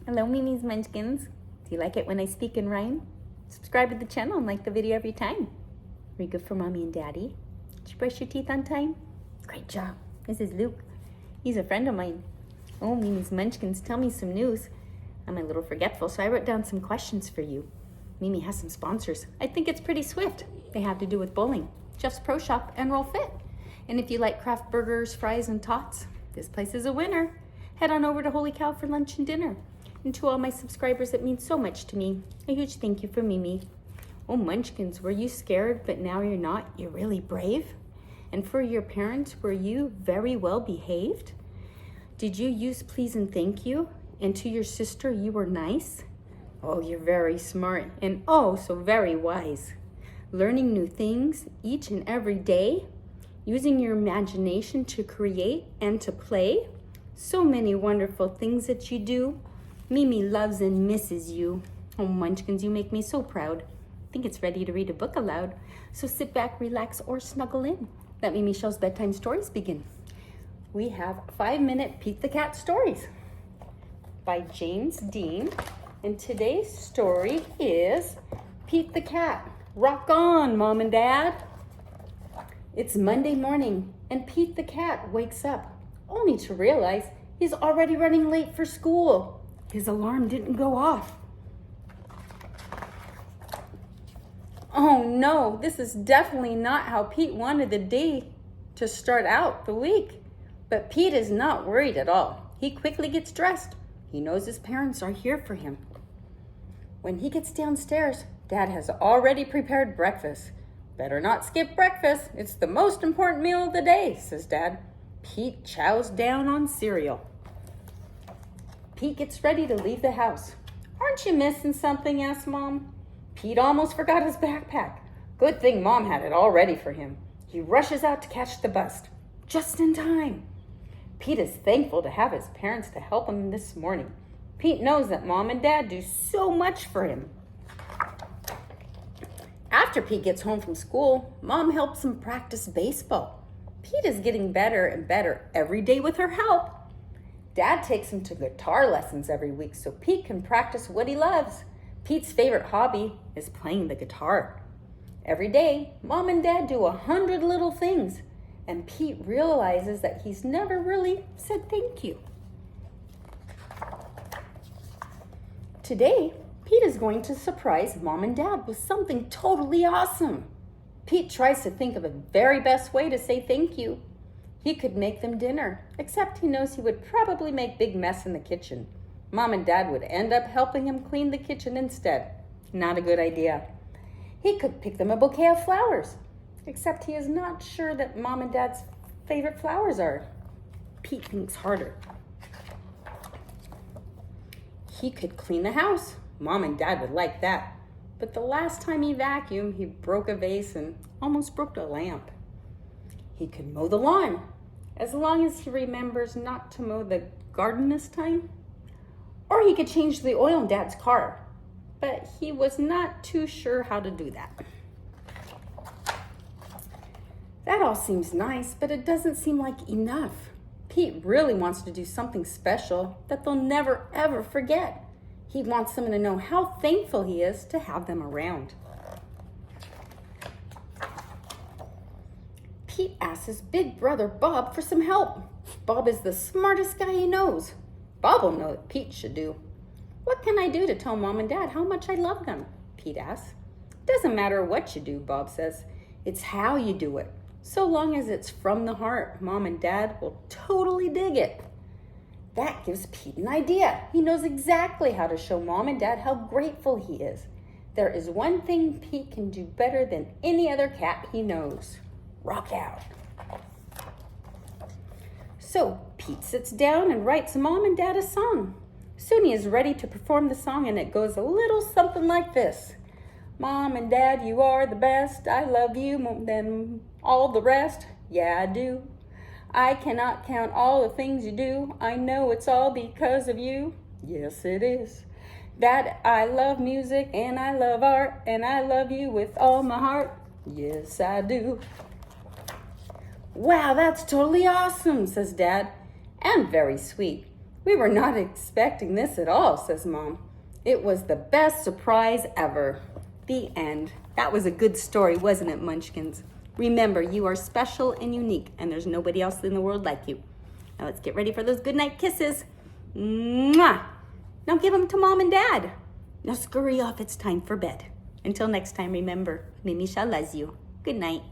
Hello, Mimi's Munchkins. Do you like it when I speak in rhyme? Subscribe to the channel and like the video every time. Are you good for Mommy and Daddy? Did you brush your teeth on time? Great job. This is Luke. He's a friend of mine. Oh, Mimi's Munchkins, tell me some news. I'm a little forgetful, so I wrote down some questions for you. Mimi has some sponsors. I think it's pretty swift. They have to do with bowling, Chef's Pro Shop, and Roll Fit. And if you like craft burgers, fries, and tots, this place is a winner. Head on over to Holy Cow for lunch and dinner. And to all my subscribers, it means so much to me. A huge thank you for Mimi. Oh, Munchkins, were you scared, but now you're not? You're really brave? And for your parents, were you very well behaved? Did you use please and thank you? And to your sister, you were nice? Oh, you're very smart and oh, so very wise. Learning new things each and every day. Using your imagination to create and to play. So many wonderful things that you do. Mimi loves and misses you. Oh, Munchkins, you make me so proud. I think it's ready to read a book aloud. So sit back, relax, or snuggle in. Let Mimi Show's bedtime stories begin. We have 5-minute Pete the Cat stories by James Dean. And today's story is Pete the Cat. Rock on, Mom and Dad. It's Monday morning, and Pete the Cat wakes up, only to realize he's already running late for school. His alarm didn't go off. Oh no, this is definitely not how Pete wanted the day to start out the week. But Pete is not worried at all. He quickly gets dressed. He knows his parents are here for him. When he gets downstairs, Dad has already prepared breakfast. Better not skip breakfast. It's the most important meal of the day, says Dad. Pete chows down on cereal. Pete gets ready to leave the house. Aren't you missing something? Asks Mom. Pete almost forgot his backpack. Good thing Mom had it all ready for him. He rushes out to catch the bus. Just in time. Pete is thankful to have his parents to help him this morning. Pete knows that Mom and Dad do so much for him. After Pete gets home from school, Mom helps him practice baseball. Pete is getting better and better every day with her help. Dad takes him to guitar lessons every week so Pete can practice what he loves. Pete's favorite hobby is playing the guitar. Every day, Mom and Dad do 100 little things, and Pete realizes that he's never really said thank you. Today, Pete is going to surprise Mom and Dad with something totally awesome. Pete tries to think of the very best way to say thank you. He could make them dinner, except he knows he would probably make a big mess in the kitchen. Mom and Dad would end up helping him clean the kitchen instead. Not a good idea. He could pick them a bouquet of flowers, except he is not sure that Mom and Dad's favorite flowers are. Pete thinks harder. He could clean the house. Mom and Dad would like that. But the last time he vacuumed, he broke a vase and almost broke a lamp. He could mow the lawn, as long as he remembers not to mow the garden this time. Or he could change the oil in Dad's car, but he was not too sure how to do that. That all seems nice, but it doesn't seem like enough. Pete really wants to do something special that they'll never ever forget. He wants them to know how thankful he is to have them around. Pete asks his big brother Bob for some help. Bob is the smartest guy he knows. Bob will know what Pete should do. What can I do to tell Mom and Dad how much I love them? Pete asks. Doesn't matter what you do, Bob says. It's how you do it. So long as it's from the heart, Mom and Dad will totally dig it. That gives Pete an idea. He knows exactly how to show Mom and Dad how grateful he is. There is one thing Pete can do better than any other cat he knows. Rock out. So Pete sits down and writes Mom and Dad a song. Soon he is ready to perform the song, and it goes a little something like this. Mom and Dad, you are the best. I love you more than all the rest. Yeah, I do. I cannot count all the things you do. I know it's all because of you. Yes, it is. That I love music and I love art, and I love you with all my heart. Yes, I do. Wow, that's totally awesome, says Dad, and very sweet. We were not expecting this at all, says Mom. It was the best surprise ever. The end. That was a good story, wasn't it, Munchkins? Remember, you are special and unique, and there's nobody else in the world like you. Now let's get ready for those goodnight kisses. Mwah! Now give them to Mom and Dad. Now scurry off, it's time for bed. Until next time, remember, Mimi Shah loves you. Good night.